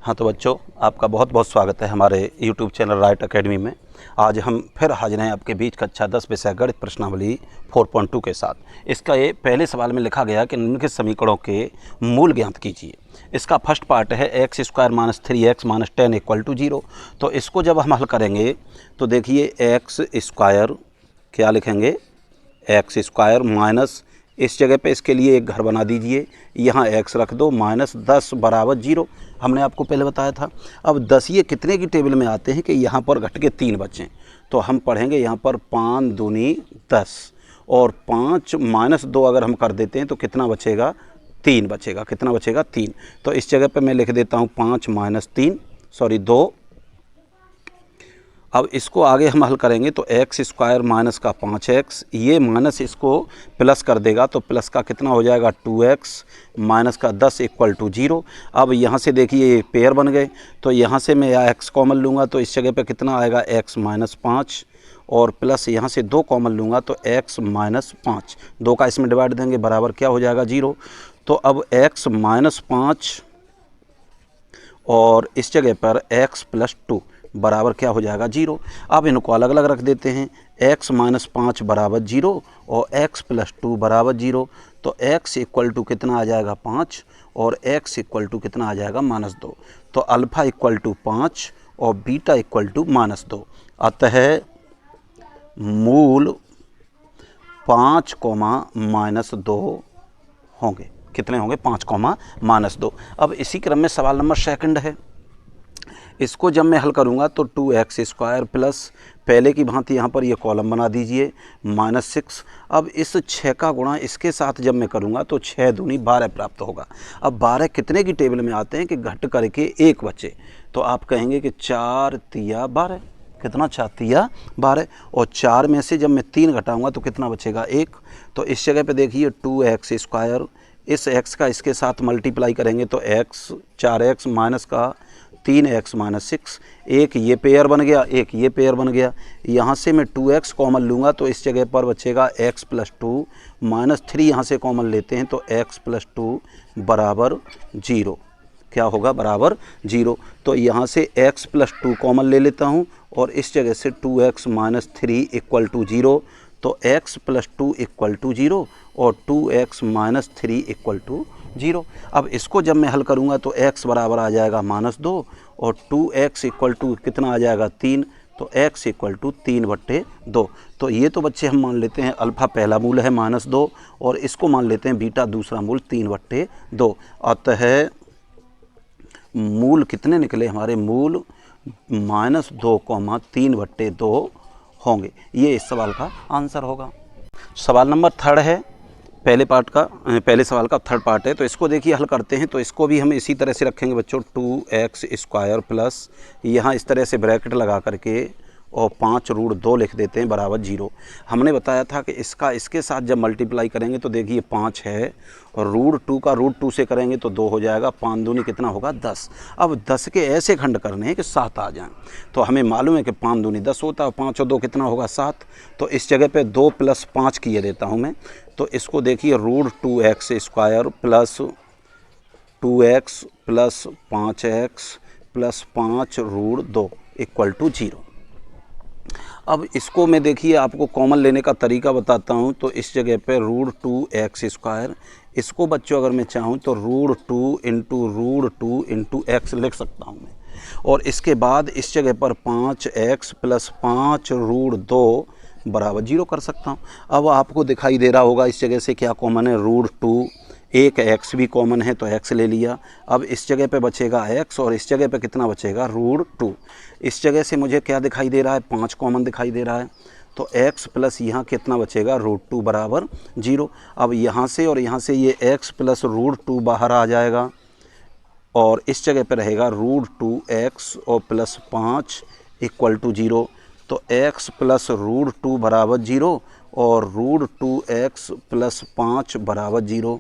हाँ तो बच्चों, आपका बहुत बहुत स्वागत है हमारे YouTube चैनल राइट एकेडमी में। आज हम फिर हाजिर हैं आपके बीच कक्षा 10 विषय गणित प्रश्नावली 4.2 के साथ। इसका ये पहले सवाल में लिखा गया कि निम्नलिखित समीकरणों के मूल ज्ञात कीजिए। इसका फर्स्ट पार्ट है x square minus 3x minus 10 equal to 0। तो इसको जब हम हल करेंगे तो देखिए एक्स स्क्वायर क्या लिखेंगे, एक्स स्क्वायर माइनस, इस जगह पे इसके लिए एक घर बना दीजिए, यहाँ x रख दो, माइनस 10 बराबर 0। हमने आपको पहले बताया था। अब 10 ये कितने की टेबल में आते हैं कि यहाँ पर घट के 3 बचें, तो हम पढ़ेंगे यहाँ पर 5 दूनी 10 और 5 माइनस 2 अगर हम कर देते हैं तो कितना बचेगा, 3 बचेगा। कितना बचेगा, 3। तो इस जगह पे मैं लिख देता हूँ 5 माइनस 2। अब इसको आगे हम हल करेंगे तो एक्स स्क्वायर माइनस का 5x, ये माइनस इसको प्लस कर देगा तो प्लस का कितना हो जाएगा 2x माइनस का 10 इक्वल टू 0। अब यहाँ से देखिए ये पेयर बन गए, तो यहाँ से मैं x कॉमन लूँगा तो इस जगह पे कितना आएगा x माइनस 5 और प्लस यहाँ से 2 कॉमन लूँगा तो x माइनस 5, 2 का इसमें डिवाइड देंगे बराबर क्या हो जाएगा 0। तो अब x माइनस 5 और इस जगह पर x प्लस 2 बराबर क्या हो जाएगा 0। अब इनको अलग अलग रख देते हैं, x माइनस 5 बराबर 0 और x प्लस 2 बराबर 0। तो x इक्वल टू कितना आ जाएगा 5 और x इक्वल टू कितना आ जाएगा माइनस 2। तो अल्फ़ा इक्वल टू 5 और बीटा इक्वल टू माइनस 2। अतः मूल 5 कोमा माइनस 2 होंगे। कितने होंगे, 5 कोमा माइनस 2। अब इसी क्रम में सवाल नंबर सेकंड है। इसको जब मैं हल करूँगा तो 2x स्क्वायर प्लस, पहले की भांति यहाँ पर ये कॉलम बना दीजिए, माइनस 6। अब इस 6 का गुणा इसके साथ जब मैं करूँगा तो 6 दूनी 12 प्राप्त होगा। अब 12 कितने की टेबल में आते हैं कि घट करके 1 बचे, तो आप कहेंगे कि 4 तिया 12। कितना, 4 तिया 12 और 4 में से जब मैं 3 घटाऊँगा तो कितना बचेगा 1। तो इस जगह पे देखिए 2x स्क्वायर, इस x का इसके साथ मल्टीप्लाई करेंगे तो x 4x माइनस का 3x माइनस 6, एक ये पेयर बन गया, एक ये पेयर बन गया। यहाँ से मैं 2x कॉमन लूँगा तो इस जगह पर बचेगा x प्लस 2 माइनस 3, यहाँ से कॉमन लेते हैं तो x प्लस 2 बराबर 0। क्या होगा, बराबर 0। तो यहाँ से x प्लस 2 कॉमन ले लेता हूँ और इस जगह से 2x माइनस 3 इक्वल टू 0। तो x प्लस 2 इक्वल टू 0 और 2x माइनस 3 इक्वल टू 0। अब इसको जब मैं हल करूँगा तो x बराबर आ जाएगा माइनस 2 और 2x इक्वल टू कितना आ जाएगा 3। तो x इक्वल टू 3/2। तो ये तो बच्चे हम मान लेते हैं अल्फ़ा पहला मूल है माइनस 2 और इसको मान लेते हैं बीटा दूसरा मूल 3/2। अतः मूल कितने निकले हमारे, मूल माइनस 2 कोमा 3/2 होंगे। ये इस सवाल का आंसर होगा। सवाल नंबर थर्ड है, पहले सवाल का थर्ड पार्ट है। तो इसको देखिए हल करते हैं। तो इसको भी हम इसी तरह से रखेंगे बच्चों, 2x स्क्वायर प्लस, यहाँ इस तरह से ब्रैकेट लगा करके और 5√2 लिख देते हैं बराबर 0। हमने बताया था कि इसका इसके साथ जब मल्टीप्लाई करेंगे तो देखिए 5 है और √2 का √2 से करेंगे तो 2 हो जाएगा, 5 दूनी कितना होगा 10। अब 10 के ऐसे खंड करने हैं कि 7 आ जाएं। तो हमें मालूम है कि 5 दूनी 10 होता है, 5 और 2 कितना होगा 7। तो इस जगह पे 2 + 5 किए देता हूँ मैं। तो इसको देखिए √2x square plus 2x plus 5x plus 5√2 equal to 0। अब इसको मैं देखिए आपको कॉमन लेने का तरीका बताता हूँ। तो इस जगह पे √2x स्क्वायर, इसको बच्चों अगर मैं चाहूँ तो √2 इंटू x लिख सकता हूँ मैं। और इसके बाद इस जगह पर 5x प्लस 5√2 बराबर 0 कर सकता हूँ। अब आपको दिखाई दे रहा होगा इस जगह से क्या कॉमन है, √2, एक x भी कॉमन है तो x ले लिया। अब इस जगह पे बचेगा x और इस जगह पे कितना बचेगा √2। इस जगह से मुझे क्या दिखाई दे रहा है, 5 कॉमन दिखाई दे रहा है। तो x प्लस यहाँ कितना बचेगा √2 बराबर 0। अब यहाँ से और यहाँ से ये x प्लस √2 बाहर आ जाएगा और इस जगह पे रहेगा √2x और प्लस 5 इक्वल टू 0। तो x प्लस √2 बराबर 0 और √2x प्लस 5 बराबर 0।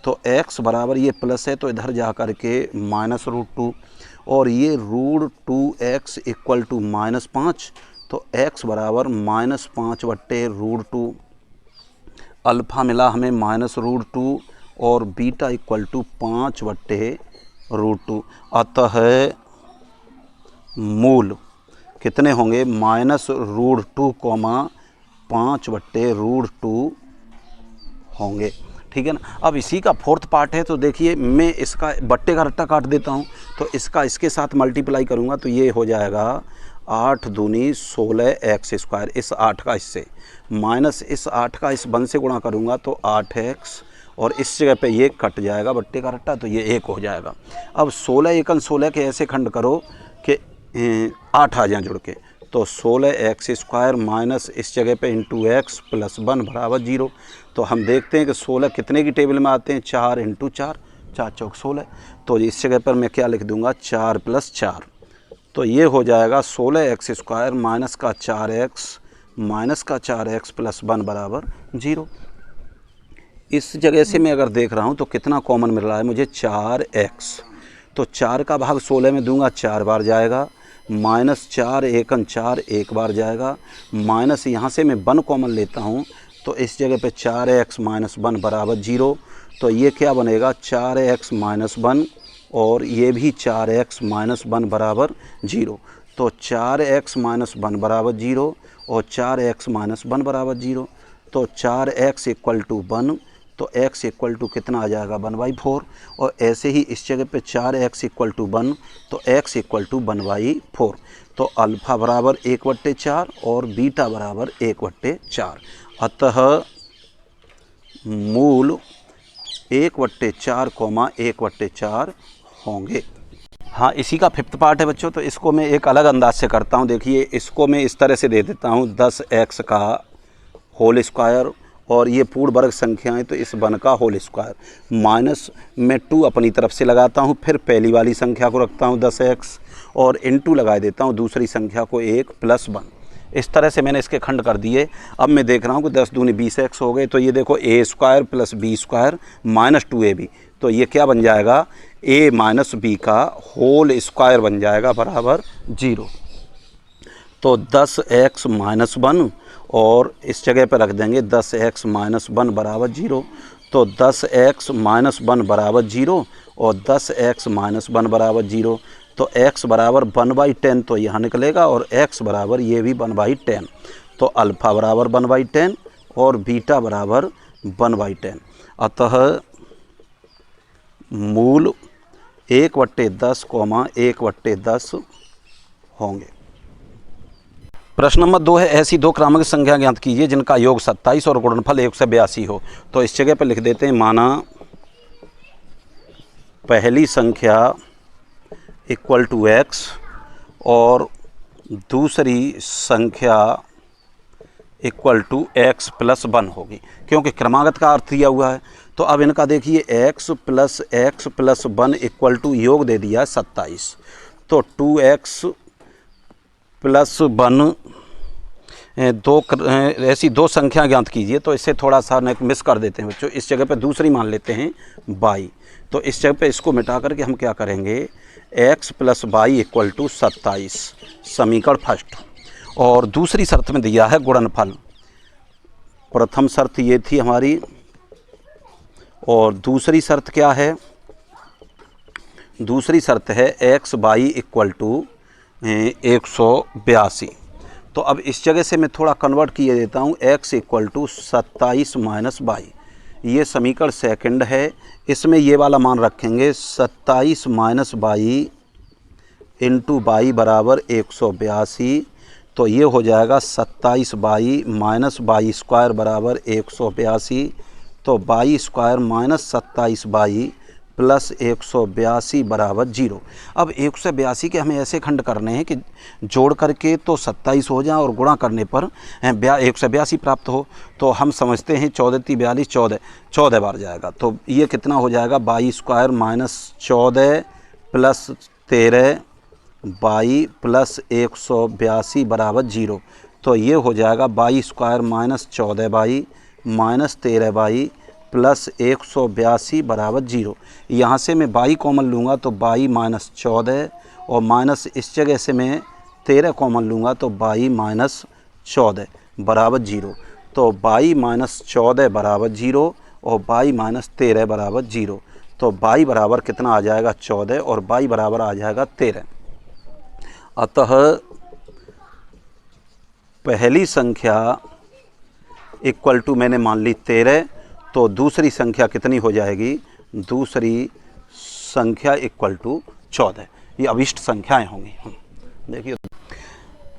तो x बराबर ये प्लस है तो इधर जा कर के माइनस √2 और ये √2x इक्वल टू -5। तो x बराबर -5/√2। अल्फ़ा मिला हमें -√2 और बीटा इक्वल टू 5/√2। √2। अतः मूल कितने होंगे, -√2, 5/√2 होंगे। ठीक है ना। अब इसी का फोर्थ पार्ट है, तो देखिए मैं इसका बट्टे का रट्टा काट देता हूँ, तो इसका इसके साथ मल्टीप्लाई करूँगा तो ये हो जाएगा 8 दूनी 16x²। इस 8 का इससे माइनस इस 8 का इस 1 से गुणा करूँगा तो 8x, और इस जगह पे ये कट जाएगा बट्टे का रट्टा, तो ये 1 हो जाएगा। अब 16 एकन 16 के ऐसे खंड करो कि 8 आ जाए जुड़ के, तो 16x² माइनस इस जगह पे इंटू x प्लस 1 बराबर 0। तो हम देखते हैं कि 16 कितने की टेबल में आते हैं, 4 × 4, 4 चौक 16। तो इस जगह पर मैं क्या लिख दूंगा, 4 + 4। तो ये हो जाएगा 16x² माइनस का 4x माइनस का 4x प्लस 1 बराबर 0। इस जगह से मैं अगर देख रहा हूँ तो कितना कॉमन मिल रहा है मुझे, 4x। तो 4 का भाग 16 में दूंगा 4 बार जाएगा, माइनस 4 एकन 4 एक बार जाएगा, माइनस यहाँ से मैं 1 कॉमन लेता हूँ, तो इस जगह पे 4x - 1 बराबर 0। तो ये क्या बनेगा, 4x - 1, और ये भी 4x - 1 बराबर 0। तो 4x - 1 बराबर 0 और 4x - 1 बराबर 0। तो 4x = 1, तो x = कितना आ जाएगा, 1/4। और ऐसे ही इस जगह पे 4x = 1, तो x = 1/4। तो अल्फ़ा बराबर 1/4 और बीटा बराबर 1/4। अतः मूल 1/4, 1/4 होंगे। हाँ, इसी का फिफ्थ पार्ट है बच्चों, तो इसको मैं एक अलग अंदाज से करता हूँ। देखिए इसको मैं इस तरह से दे देता हूँ, 10x का होल स्क्वायर, और ये पूर्ण वर्ग संख्याएं, तो इस 1 का होल स्क्वायर, माइनस मैं 2 अपनी तरफ से लगाता हूँ, फिर पहली वाली संख्या को रखता हूँ 10x, और इनटू लगा देता हूँ दूसरी संख्या को 1 + 1। इस तरह से मैंने इसके खंड कर दिए। अब मैं देख रहा हूँ कि 10 दूनी 20x हो गए, तो ये देखो a² + b² - 2ab, तो ये क्या बन जाएगा, a - b का होल स्क्वायर बन जाएगा बराबर 0। तो 10x - 1, और इस जगह पर रख देंगे 10x - 1 बराबर 0। तो 10x - 1 बराबर 0 और 10x - 1 बराबर 0। तो x बराबर 1/10 तो यहाँ निकलेगा, और x बराबर ये भी 1/10। तो अल्फ़ा बराबर 1/10 और बीटा बराबर 1/10। अतः मूल 1/10, 1/10 होंगे। प्रश्न नंबर 2 है, ऐसी 2 क्रमांक संख्या ज्ञात कीजिए जिनका योग 27 और गुणनफल 182 हो। तो इस जगह पर लिख देते हैं, माना पहली संख्या = x और दूसरी संख्या = x + 1 होगी, क्योंकि क्रमागत का अर्थ दिया हुआ है। तो अब इनका देखिए x + x + 1 योग दे दिया 27। तो 2x + 1 ऐसी 2 संख्या ज्ञात कीजिए। तो इससे थोड़ा सा मिस कर देते हैं बच्चों, इस जगह पे दूसरी मान लेते हैं y। तो इस जगह पे इसको मिटा करके हम क्या करेंगे, x + y = 27, समीकरण फर्स्ट। और दूसरी शर्त में दिया है गुणनफल। प्रथम शर्त ये थी हमारी, और दूसरी शर्त क्या है, दूसरी शर्त है x y = 182। तो अब इस जगह से मैं थोड़ा कन्वर्ट किए देता हूँ, x = 27 - y, ये समीकरण सेकंड है। इसमें ये वाला मान रखेंगे, 27 - y × y बराबर 182। तो ये हो जाएगा 27y - y² बराबर 182। तो y² - 27y + 182 बराबर 0। अब 182 के हमें ऐसे खंड करने हैं कि जोड़ करके तो 27 हो जाए और गुणा करने पर 182 प्राप्त हो। तो हम समझते हैं 14 × 3 = 42, 14 बार जाएगा। तो ये कितना हो जाएगा, y² - 14 + 13 y + 182 बराबर 0। तो ये हो जाएगा y² - 14y - 13y + 182 बराबर 0। यहाँ से मैं y कॉमन लूँगा तो y - 14, और माइनस इस जगह से मैं 13 कॉमन लूँगा तो y - 14 बराबर 0। तो y - 14 बराबर 0 और y - 13 बराबर 0। तो y बराबर कितना आ जाएगा 14 और y बराबर आ जाएगा 13। अतः पहली संख्या इक्वल टू मैंने मान ली 13, तो दूसरी संख्या कितनी हो जाएगी, दूसरी संख्या इक्वल टू 14। ये अभिष्ट संख्याएं होंगी। देखिए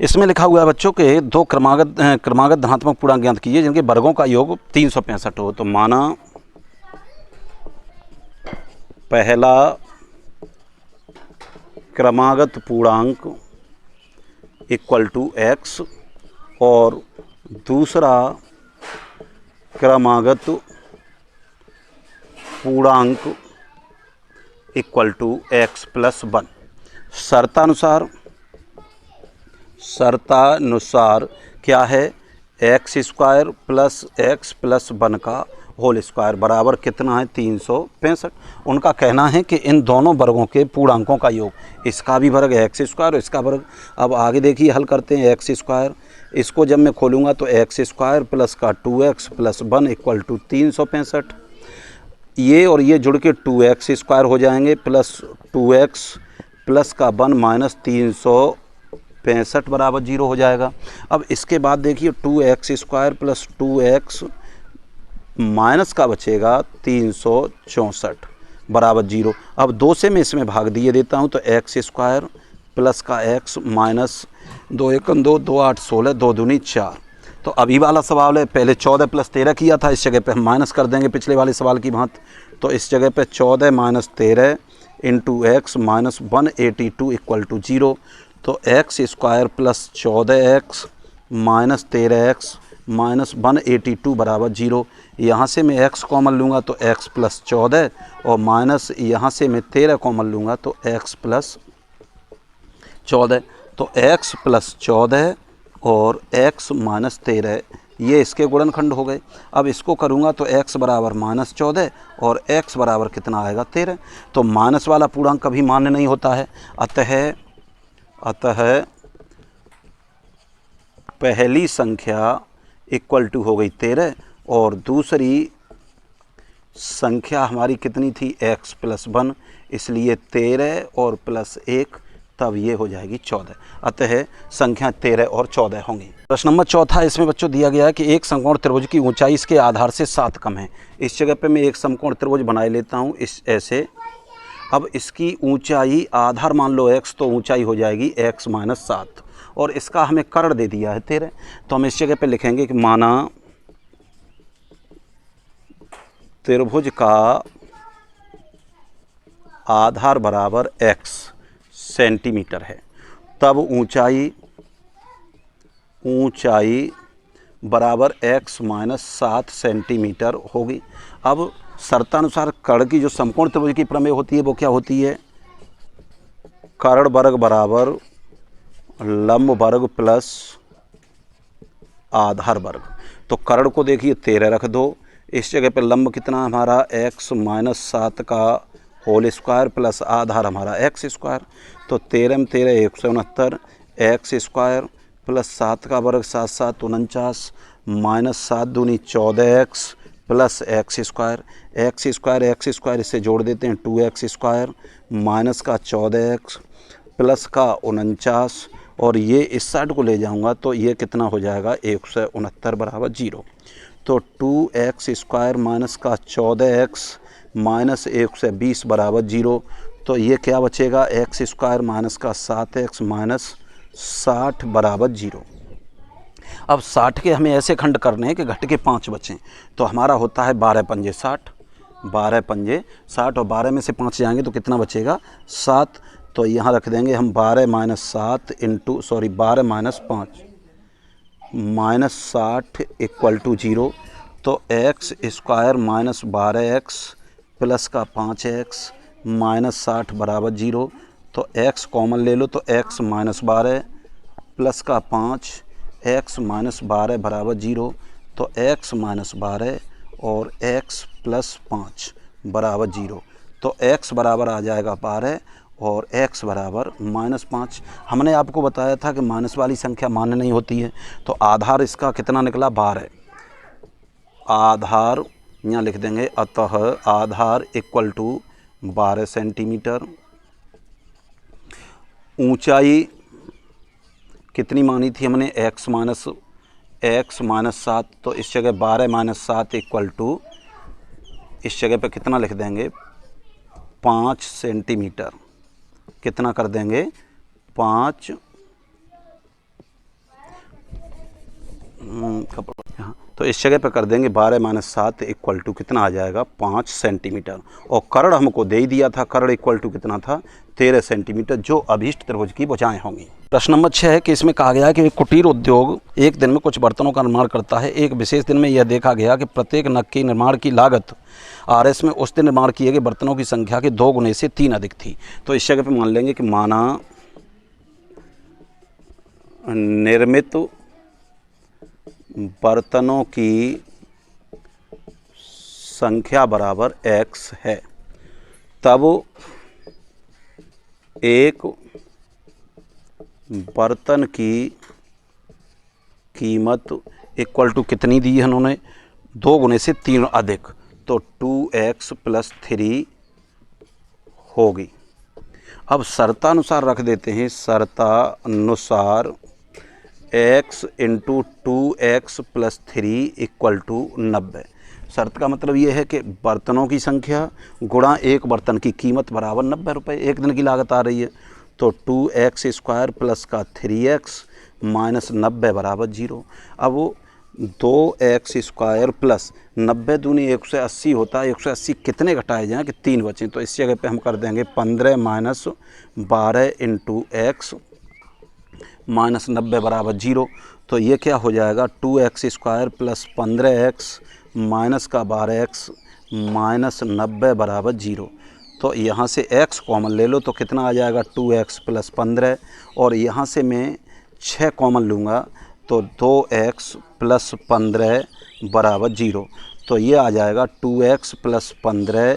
इसमें लिखा हुआ है बच्चों के दो क्रमागत धनात्मक पूर्णांक ज्ञात कीजिए जिनके वर्गों का योग 365 हो। तो माना पहला क्रमागत पूर्णांक इक्वल टू x और दूसरा क्रमागत पूर्णांक इक्वल टू x प्लस 1। शर्तानुसार क्या है, x square plus x plus 1 का होल स्क्वायर बराबर कितना है 365। उनका कहना है कि इन दोनों वर्गों के पूर्णांकों का योग, इसका भी वर्ग एक्स स्क्वायर और इसका वर्ग। अब आगे देखिए हल करते हैं। एक्स स्क्वायर, इसको जब मैं खोलूँगा तो एक्स स्क्वायर प्लस का 2x प्लस 1 इक्वल टू 365। ये और ये जुड़ के 2x स्क्वायर हो जाएंगे प्लस 2x प्लस का 1 माइनस 365 बराबर 0 हो जाएगा। अब इसके बाद देखिए 2x square plus 2x minus का बचेगा 364 बराबर 0। अब 2 से मैं इसमें भाग दिए देता हूँ तो एक्स स्क्वायर प्लस का x माइनस 2 एकम 2, 2 8 16, 2 दूनी 4। तो अभी वाला सवाल है, पहले 14 प्लस 13 किया था, इस जगह पे हम माइनस कर देंगे पिछले वाले सवाल की भांति। तो इस जगह पे 14 minus 13 into x minus 182 equal to 0। तो x square plus 14x minus 13x minus 182 बराबर 0। यहाँ से मैं x कॉमन लूँगा तो x प्लस 14 और माइनस यहाँ से मैं 13 कॉमन लूँगा तो x प्लस 14। तो x प्लस 14 और x माइनस 13 ये इसके गुणनखंड हो गए। अब इसको करूँगा तो x बराबर माइनस 14 और x बराबर कितना आएगा 13। तो माइनस वाला पूर्णांक कभी मान्य नहीं होता है। अतः पहली संख्या इक्वल टू हो गई 13 और दूसरी संख्या हमारी कितनी थी x प्लस 1, इसलिए 13 और प्लस 1 तब ये हो जाएगी 14। अतः संख्या 13 और 14 होंगी। प्रश्न नंबर 4 इसमें बच्चों दिया गया है कि एक समकोण त्रिभुज की ऊंचाई इसके आधार से 7 कम है। इस जगह पे मैं एक समकोण त्रिभुज बनाए लेता हूँ इस ऐसे। अब इसकी ऊंचाई आधार मान लो x, तो ऊंचाई हो जाएगी x माइनस 7 और इसका हमें कर्ण दे दिया है 13। तो हम इस जगह पे लिखेंगे कि माना त्रिभुज का आधार बराबर x सेंटीमीटर है, तब ऊंचाई बराबर x माइनस 7 सेंटीमीटर होगी। अब शर्तानुसार कर्ण की जो समकोण त्रिभुज की प्रमेय होती है वो क्या होती है, कर्ण वर्ग बराबर लंब वर्ग प्लस आधार वर्ग। तो कर्ण को देखिए 13 रख दो, इस जगह पे लंब कितना हमारा x माइनस 7 का होल स्क्वायर प्लस आधार हमारा x स्क्वायर। तो 13 में 13 169 x स्क्वायर प्लस 7 का वर्ग 7 7 49 माइनस 7 दूनी 14x प्लस x स्क्वायर इससे जोड़ देते हैं 2x स्क्वायर माइनस का 14x प्लस का 49 और ये इस साइड को ले जाऊंगा तो ये कितना हो जाएगा 169 बराबर 0। तो 2x स्क्वायर माइनस का 14x माइनस 120 बराबर 0। तो ये क्या बचेगा x स्क्वायर माइनस का 7x माइनस 60 बराबर 0। अब 60 के हमें ऐसे खंड करने हैं कि घट के 5 बचें। तो हमारा होता है 12 पंजे 60, 12 पंजे 60 और 12 में से 5 जाएंगे तो कितना बचेगा 7। तो यहाँ रख देंगे हम 12 minus 7 into 12 minus 5 minus 60 equal to 0। तो x square minus 12x plus का 5x माइनस 60 बराबर 0। तो x कॉमन ले लो तो x माइनस 12 प्लस का 5 x माइनस 12 बराबर 0। तो x माइनस 12 और x प्लस 5 बराबर 0। तो x बराबर आ जाएगा 12 और x बराबर माइनस 5। हमने आपको बताया था कि माइनस वाली संख्या मान्य नहीं होती है। तो आधार इसका कितना निकला 12, आधार यहाँ लिख देंगे अतः आधार इक्वल टू 12 सेंटीमीटर। ऊंचाई कितनी मानी थी हमने, x माइनस 7, तो इस जगह 12 माइनस 7 इक्वल टू, इस जगह पे कितना लिख देंगे 5 सेंटीमीटर। कितना कर देंगे 5 यहाँ, तो इस जगह पे कर देंगे 12 माइनस 7 इक्वल टू कितना आ जाएगा 5 सेंटीमीटर। और कर्ण हमको दे ही दिया था, कर्ण इक्वल टू कितना था 13 सेंटीमीटर, जो अभीष्ट त्रिभुज की भुजाएं होंगी। प्रश्न नंबर 6 है कि इसमें कहा गया है कि कुटीर उद्योग एक दिन में कुछ बर्तनों का निर्माण करता है। एक विशेष दिन में यह देखा गया कि प्रत्येक नग की निर्माण की लागत RS में उस दिन निर्माण किए गए बर्तनों की संख्या के 2 गुने से 3 अधिक थी। तो इस जगह पे मान लेंगे कि माना निर्मित बर्तनों की संख्या बराबर x है, तब एक बर्तन की कीमत इक्वल टू कितनी दी है उन्होंने 2 गुने से 3 अधिक, तो 2x + 3 होगी। अब शर्तानुसार रख देते हैं, शर्तानुसार x × 2x + 3 = 90। शर्त का मतलब ये है कि बर्तनों की संख्या गुणा एक बर्तन की कीमत बराबर 90 रुपये, एक दिन की लागत आ रही है। तो 2x² + का 3x - 90 बराबर 0। अब 2x² + 90 दूनी 180 होता है, 180 कितने घटाए जाएँ कि 3 बचें, तो इस जगह पे हम कर देंगे 15 - 12 × x - 90 बराबर 0। तो ये क्या हो जाएगा 2x² + 15x - का 12x - 90 बराबर 0। तो यहाँ से x कॉमन ले लो तो कितना आ जाएगा 2x + 15, और यहाँ से मैं 6 कॉमन लूँगा तो 2x + 15 बराबर 0। तो ये आ जाएगा 2x + 15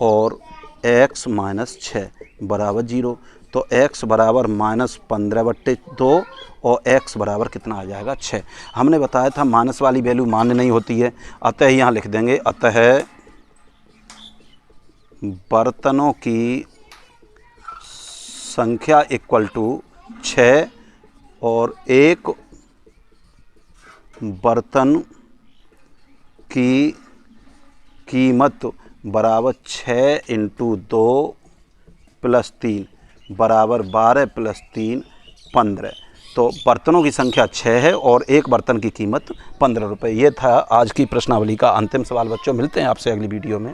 और x - 6 बराबर 0। तो x बराबर -15/2 और x बराबर कितना आ जाएगा 6। हमने बताया था माइनस वाली वैल्यू मान्य नहीं होती है, अतः यहाँ लिख देंगे अतः बर्तनों की संख्या इक्वल टू 6 और एक बर्तन की कीमत बराबर 6 × 2 + 3 बराबर 12 + 3 15। तो बर्तनों की संख्या 6 है और एक बर्तन की कीमत 15 रुपये। ये था आज की प्रश्नावली का अंतिम सवाल। बच्चों मिलते हैं आपसे अगली वीडियो में।